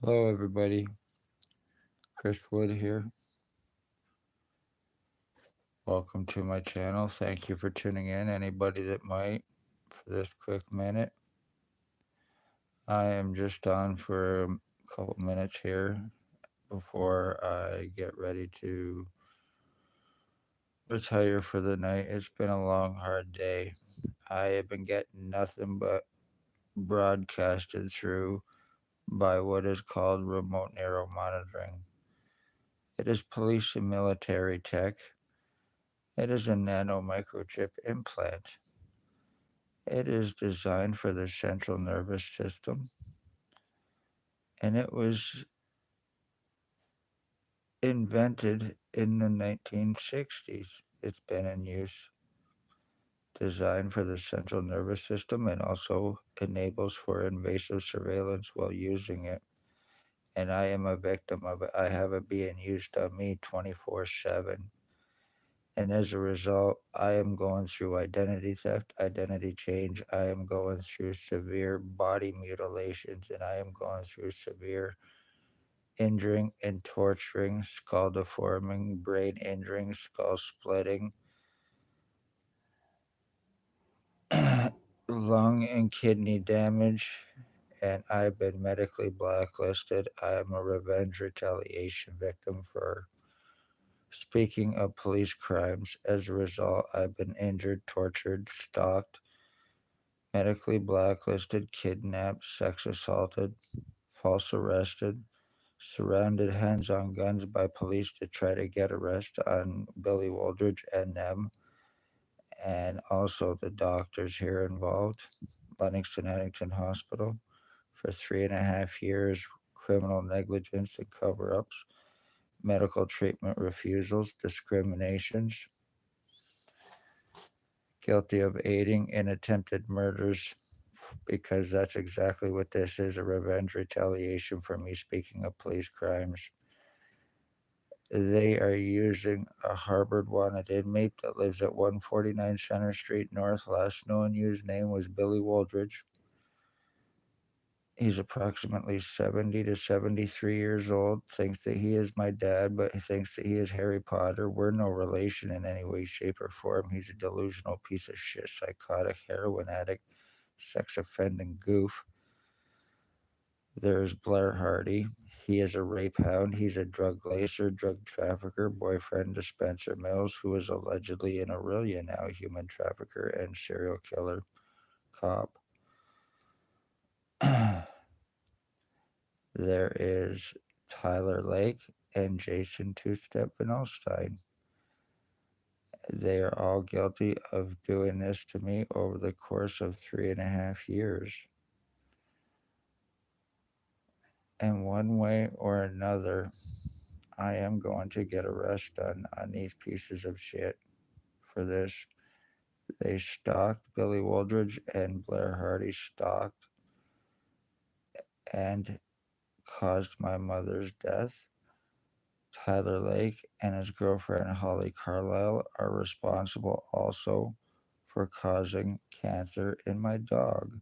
Hello, everybody. Chris Wood here. Welcome to my channel. Thank you for tuning in. Anybody that might, for this quick minute, I am just on for a couple minutes here before I get ready to retire for the night. It's been a long, hard day. I have been getting nothing but broadcasted through by what is called remote neural monitoring. It is police and military tech. It is a nano microchip implant. It is designed for the central nervous system, and it was invented in the 1960s. It's been in use, designed for the central nervous system, and also enables for invasive surveillance while using it. And I am a victim of it. I have it being used on me 24/7. And as a result, I am going through identity theft, identity change. I am going through severe body mutilations, and I am going through severe injuring and torturing, skull deforming, brain injuring, skull splitting, lung and kidney damage, and I've been medically blacklisted. I am a revenge retaliation victim for speaking of police crimes. As a result, I've been injured, tortured, stalked, medically blacklisted, kidnapped, sex assaulted, false arrested, surrounded hands on guns by police to try to get arrest on Billy Wooldridge and them, and also the doctors here involved, Livingston Addington Hospital, for 3.5 years, criminal negligence and cover ups, medical treatment refusals, discriminations, guilty of aiding and attempted murders, because that's exactly what this is, a revenge retaliation for me speaking of police crimes. They are using a Harvard wanted inmate that lives at 149 Center Street North. Last known used name was Billy Wooldridge. He's approximately 70 to 73 years old, thinks that he is my dad, but he thinks that he is Harry Potter. We're no relation in any way, shape, or form. He's a delusional piece of shit, psychotic, heroin addict, sex offending goof. There's Blair Hardy. He is a rape hound. He's a drug lacer, drug trafficker, boyfriend to Spencer Mills, who is allegedly in Aurelia now, human trafficker and serial killer cop. There is Tyler Lake and Jason Two-Step Vinolstein. They are all guilty of doing this to me over the course of 3.5 years. And one way or another, I am going to get arrested on these pieces of shit for this. They stalked Billy Wooldridge, and Blair Hardy stalked and caused my mother's death. Tyler Lake and his girlfriend Holly Carlisle are responsible also for causing cancer in my dog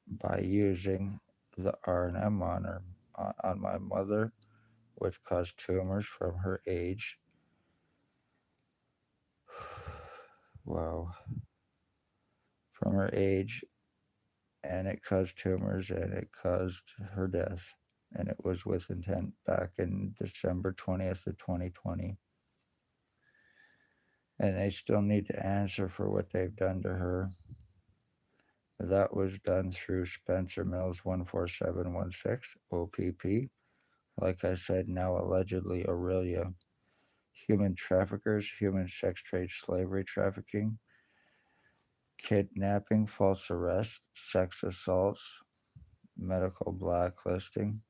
by using the R&M on her, on my mother, which caused tumors from her age. Wow. From her age, and it caused tumors, and it caused her death. And it was with intent back in December 20th of 2020. And they still need to answer for what they've done to her. That was done through Spencer Mills 14716, O.P.p. Like I said, now allegedly Aurelia. Human traffickers, human sex trade, slavery trafficking, kidnapping, false arrest, sex assaults, medical blacklisting.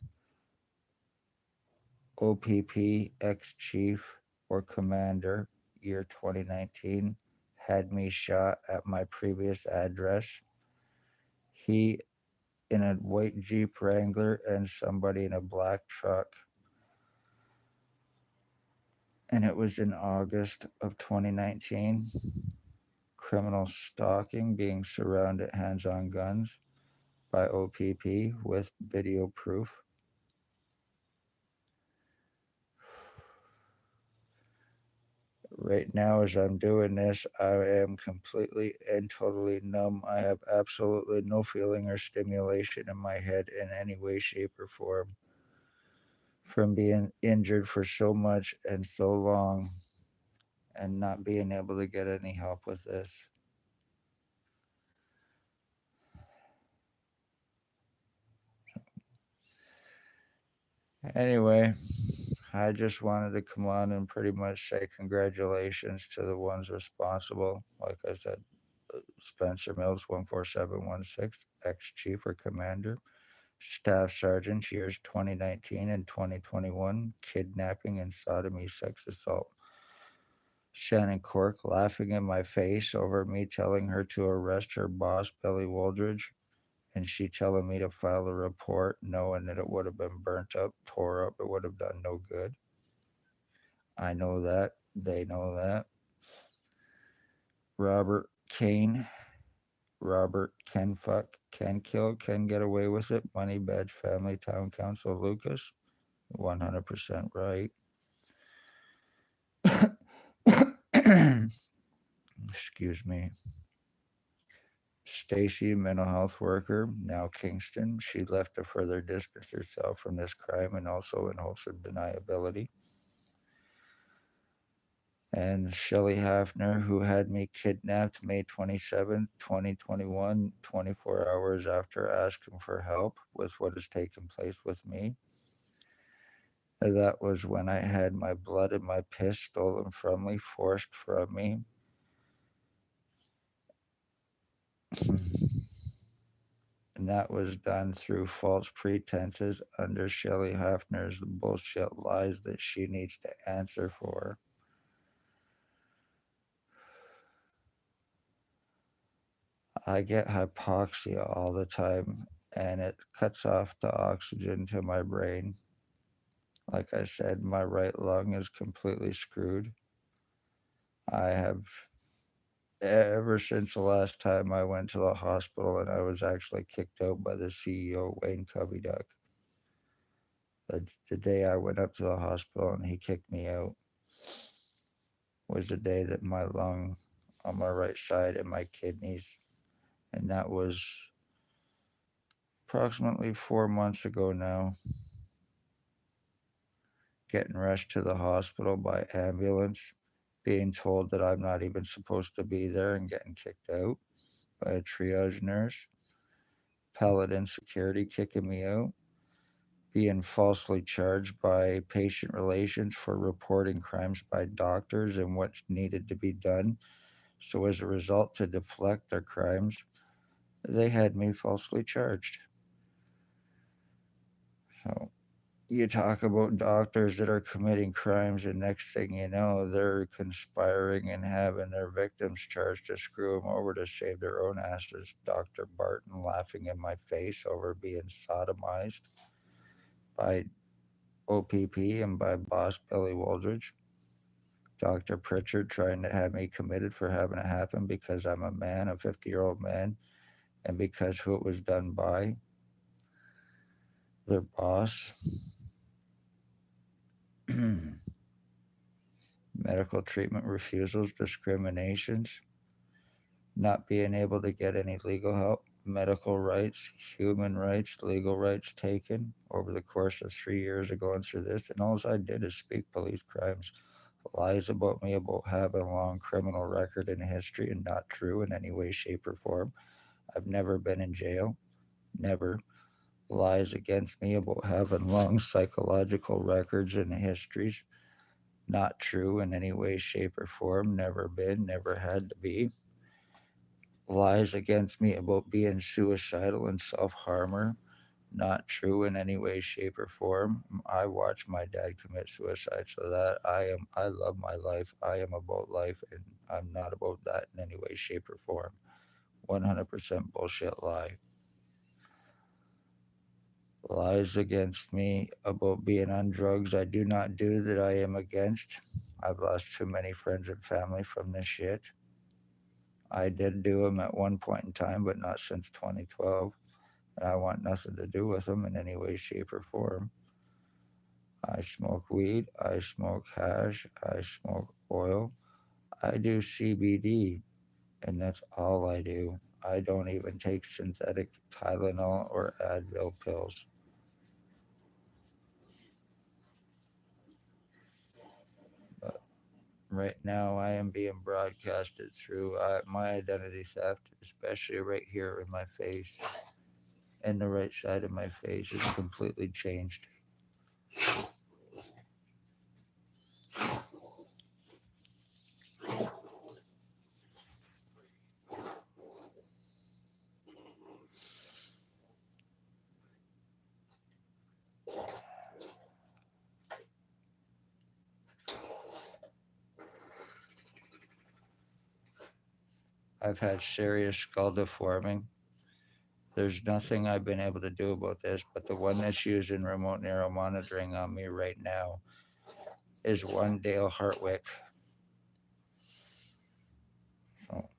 O.P.p, ex-chief or commander, year 2019, had me shot at my previous address. He in a white Jeep Wrangler and somebody in a black truck. And it was in August of 2019. Criminal stalking, being surrounded, hands on guns by O.P.p with video proof. Right now, as I'm doing this, I am completely and totally numb. I have absolutely no feeling or stimulation in my head in any way, shape, or form from being injured for so much and so long and not being able to get any help with this. Anyway, I just wanted to come on and pretty much say congratulations to the ones responsible. Like I said, Spencer Mills, 14716, ex chief or commander, staff sergeant, years 2019 and 2021, kidnapping and sodomy, sex assault. Shannon Cork laughing in my face over me telling her to arrest her boss, Billy Wooldridge, and she telling me to file a report knowing that it would have been burnt up, tore up, it would have done no good. I know that. They know that. Robert Kane. Robert Can Fuck, Can Kill, Can Get Away with It. Money Badge Family Town Council Lucas. 100% right. Excuse me. Stacy, mental health worker, now Kingston. She left to further distance herself from this crime and also in hopes of deniability. And Shelley Hafner, who had me kidnapped May 27th, 2021, 24 hours after asking for help with what has taken place with me. That was when I had my blood and my piss stolen from me, forced from me. And that was done through false pretenses under Shelley Hafner's bullshit lies that she needs to answer for. I get hypoxia all the time, and it cuts off the oxygen to my brain. Like I said, my right lung is completely screwed. I have, ever since the last time I went to the hospital and I was actually kicked out by the CEO, Wayne Cubbyduck. The day I went up to the hospital and he kicked me out was the day that my lung on my right side and my kidneys, and that was approximately 4 months ago now, getting rushed to the hospital by ambulance, being told that I'm not even supposed to be there and getting kicked out by a triage nurse, paladin security kicking me out, being falsely charged by patient relations for reporting crimes by doctors and what needed to be done. So, as a result, to deflect their crimes, they had me falsely charged. So, you talk about doctors that are committing crimes, and next thing you know, they're conspiring and having their victims charged to screw them over to save their own asses. Dr. Barton laughing in my face over being sodomized by O.P.p and by boss Billy Wooldridge. Dr. Pritchard trying to have me committed for having it happen because I'm a man, a 50-year-old man, and because who it was done by, their boss. Medical treatment refusals, discriminations, not being able to get any legal help, medical rights, human rights, legal rights taken over the course of 3 years of going through this. And all I did is speak police crimes, lies about me about having a long criminal record and history, and not true in any way, shape, or form. I've never been in jail, never. Lies against me about having long psychological records and histories, not true in any way, shape, or form. Never been, never had to be. Lies against me about being suicidal and self-harmer. Not true in any way, shape, or form. I watched my dad commit suicide, so that I love my life. I am about life, and I'm not about that in any way, shape, or form. 100% bullshit lie. Lies against me about being on drugs I do not do that I am against. I've lost too many friends and family from this shit. I did do them at one point in time, but not since 2012. and I want nothing to do with them in any way, shape, or form. I smoke weed, I smoke hash, I smoke oil, I do CBD, and that's all I do. I don't even take synthetic Tylenol or Advil pills. But right now, I am being broadcasted through my identity theft, especially right here in my face, and the right side of my face is completely changed. I've had serious skull deforming. There's nothing I've been able to do about this, but the one that's using remote neural monitoring on me right now is one Dale Hartwick. So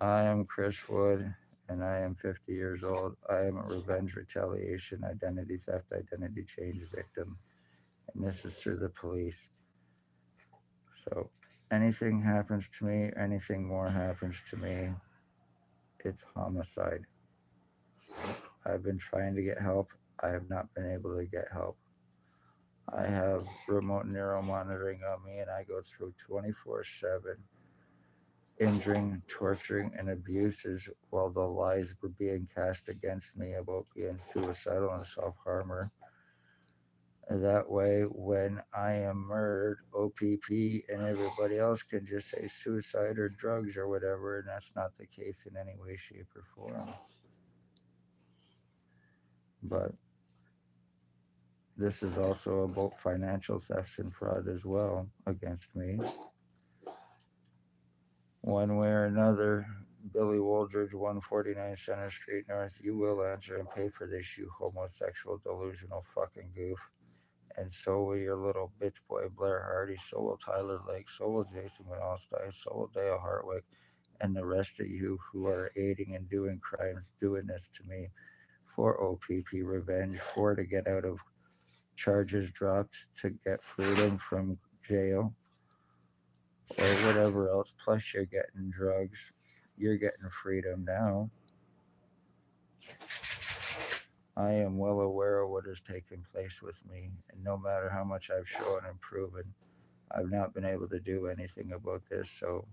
I am Chris Wood, and I am 50 years old. I am a revenge, retaliation, identity theft, identity change victim, and this is through the police. So anything happens to me, anything more happens to me, it's homicide. I've been trying to get help. I have not been able to get help. I have remote neural monitoring on me, and I go through 24/7 injuring, torturing, and abuses while the lies were being cast against me about being suicidal and self harmer. That way, when I am murdered, O.P.p, and everybody else can just say suicide or drugs or whatever, and that's not the case in any way, shape, or form. But this is also about financial thefts and fraud as well against me. One way or another, Billy Wooldridge, 149 Center Street North, you will answer and pay for this, you homosexual, delusional fucking goof. And so will your little bitch boy Blair Hardy, so will Tyler Lake, so will Jason Van Alstyne, so will Dale Hartwick, and the rest of you who are aiding and doing crimes, doing this to me for O.P.p revenge, for to get out of charges dropped, to get freedom from jail, or whatever else. Plus, you're getting drugs. You're getting freedom now. I am well aware of what has taken place with me, and no matter how much I've shown and proven, I've not been able to do anything about this. So,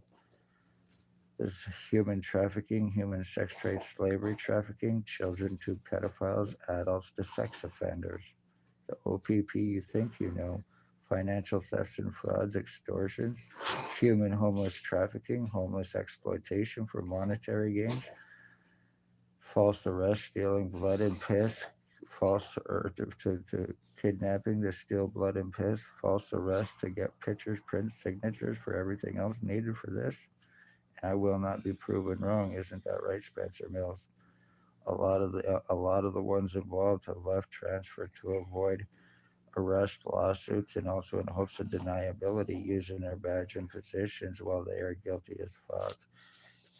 this human trafficking, human sex trade, slavery trafficking, children to pedophiles, adults to sex offenders. The O.P.p you think you know, financial thefts and frauds, extortions, human homeless trafficking, homeless exploitation for monetary gains, false arrest, stealing blood and piss, false or to kidnapping to steal blood and piss, false arrest to get pictures, prints, signatures for everything else needed for this. And I will not be proven wrong, isn't that right, Spencer Mills? A lot of the ones involved have left transfer to avoid arrest lawsuits and also in hopes of deniability using their badge and positions while they are guilty as fuck,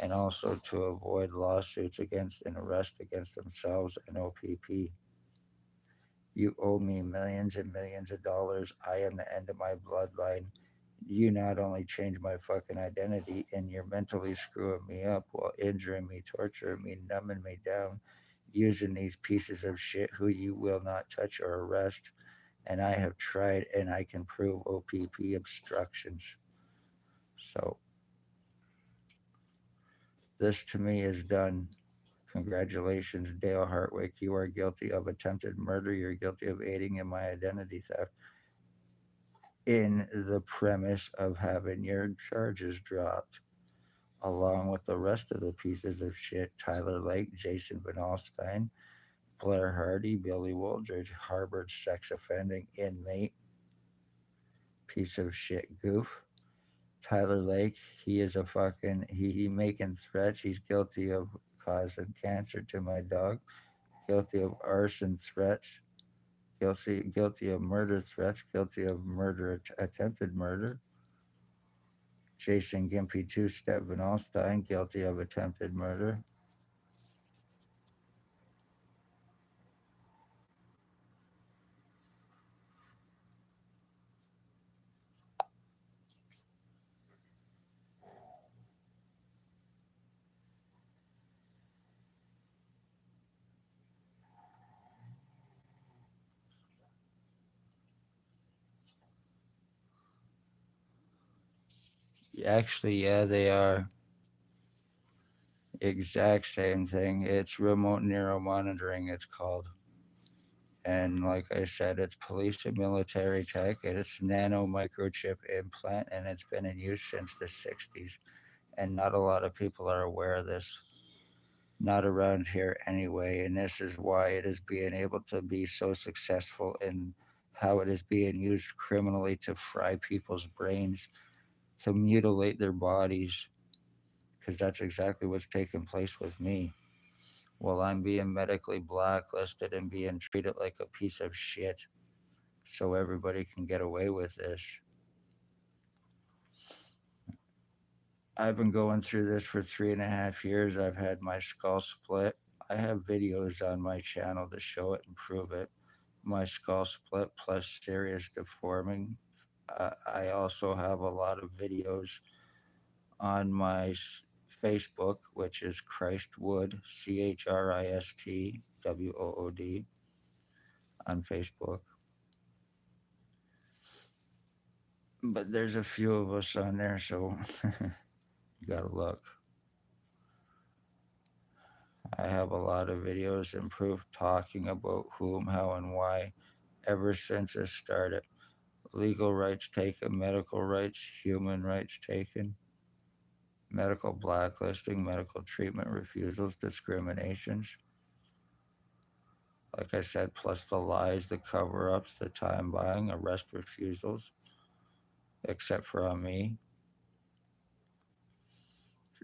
and also to avoid lawsuits against and arrest against themselves and O.P.p. You owe me millions and millions of dollars. I am the end of my bloodline. You not only change my fucking identity and you're mentally screwing me up while injuring me, torturing me, numbing me down, using these pieces of shit who you will not touch or arrest. And I have tried and I can prove O.P.p obstructions. So this to me is done. Congratulations, Dale Hartwick. You are guilty of attempted murder. You're guilty of aiding in my identity theft in the premise of having your charges dropped, along with the rest of the pieces of shit Tyler Lake, Jason Van Alstyne, Blair Hardy, Billy Wooldridge, harbored sex offending inmate, piece of shit goof. Tyler Lake, he is a fucking he making threats. He's guilty of causing cancer to my dog. Guilty of arson threats. Guilty of murder threats. Guilty of attempted murder. Jason Gimpy Two Step Van Alstyne, guilty of attempted murder. Actually, yeah, they are exact same thing. It's remote neuro monitoring. It's called. And like I said, it's police and military tech. It's nano microchip implant, and it's been in use since the 60s. And not a lot of people are aware of this, not around here anyway. And this is why it is being able to be so successful in how it is being used criminally to fry people's brains, to mutilate their bodies, because that's exactly what's taking place with me. While I'm being medically blacklisted and being treated like a piece of shit so everybody can get away with this. I've been going through this for 3.5 years. I've had my skull split. I have videos on my channel to show it and prove it. My skull split plus serious deforming. I also have a lot of videos on my Facebook, which is Christwood, ChristWood, on Facebook. But there's a few of us on there, so you gotta look. I have a lot of videos and proof talking about whom, how, and why ever since it started. Legal rights taken, medical rights, human rights taken, medical blacklisting, medical treatment refusals, discriminations. Like I said, plus the lies, the cover ups, the time buying, arrest refusals, except for on me,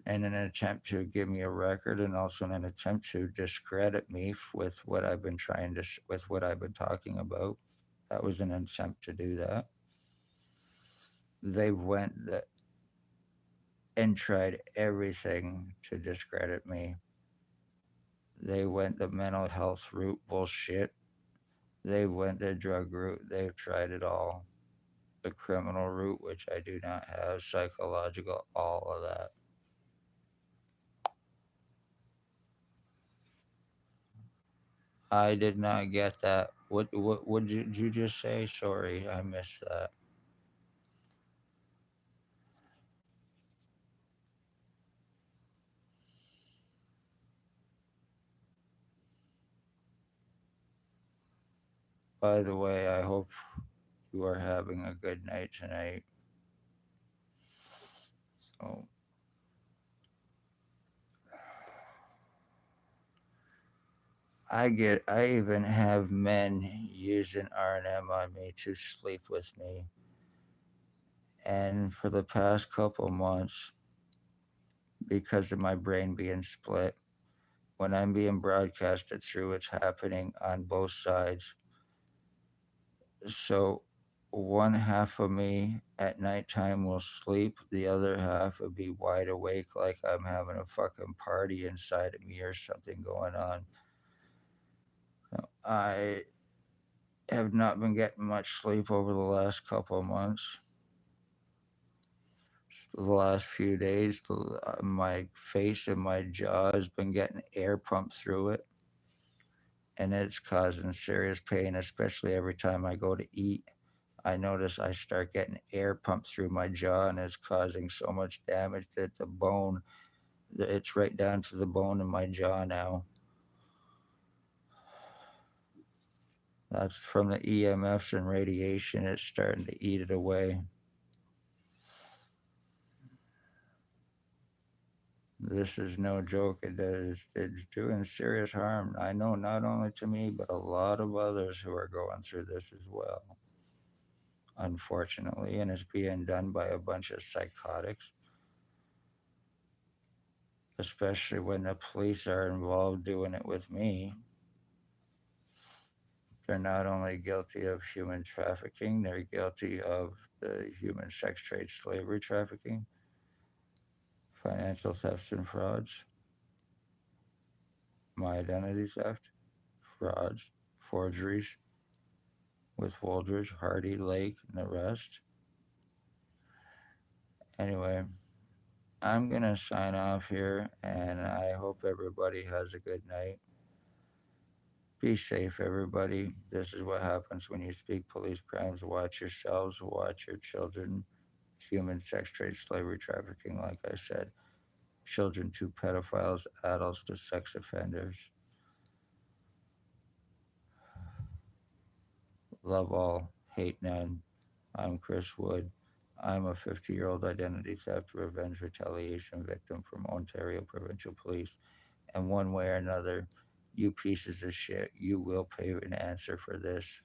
and an attempt to give me a record, and also an attempt to discredit me with what I've been with what I've been talking about. That was an attempt to do that. They went and tried everything to discredit me. They went the mental health route, bullshit. They went the drug route. They've tried it all. The criminal route, which I do not have, psychological, all of that. I did not get that. Did you just say? Sorry, I missed that. By the way, I hope you are having a good night tonight. So I even have men using R&M on me to sleep with me. And for the past couple months, because of my brain being split, when I'm being broadcasted through, it's happening on both sides. So one half of me at nighttime will sleep, the other half will be wide awake like I'm having a fucking party inside of me or something going on. I have not been getting much sleep over the last couple of months. The last few days, my face and my jaw has been getting air pumped through it, and it's causing serious pain, especially every time I go to eat. I notice I start getting air pumped through my jaw, and it's causing so much damage that the bone, it's right down to the bone in my jaw now. That's from the EMFs and radiation. It's starting to eat it away. This is no joke. It's doing serious harm. I know not only to me, but a lot of others who are going through this as well. unfortunately, and it's being done by a bunch of psychotics, especially when the police are involved doing it with me. They're not only guilty of human trafficking, they're guilty of the human sex trade, slavery trafficking, financial thefts and frauds, my identity theft, frauds, forgeries with Wooldridge, Hardy, Lake, and the rest. Anyway, I'm going to sign off here, and I hope everybody has a good night. Be safe, everybody. This is what happens when you speak police crimes. Watch yourselves, watch your children. Human sex trade, slavery trafficking, like I said. Children to pedophiles, adults to sex offenders. Love all, hate none. I'm Chris Wood. I'm a 50-year-old identity theft, revenge, retaliation victim from Ontario Provincial Police. And one way or another, you pieces of shit, you will pay an answer for this.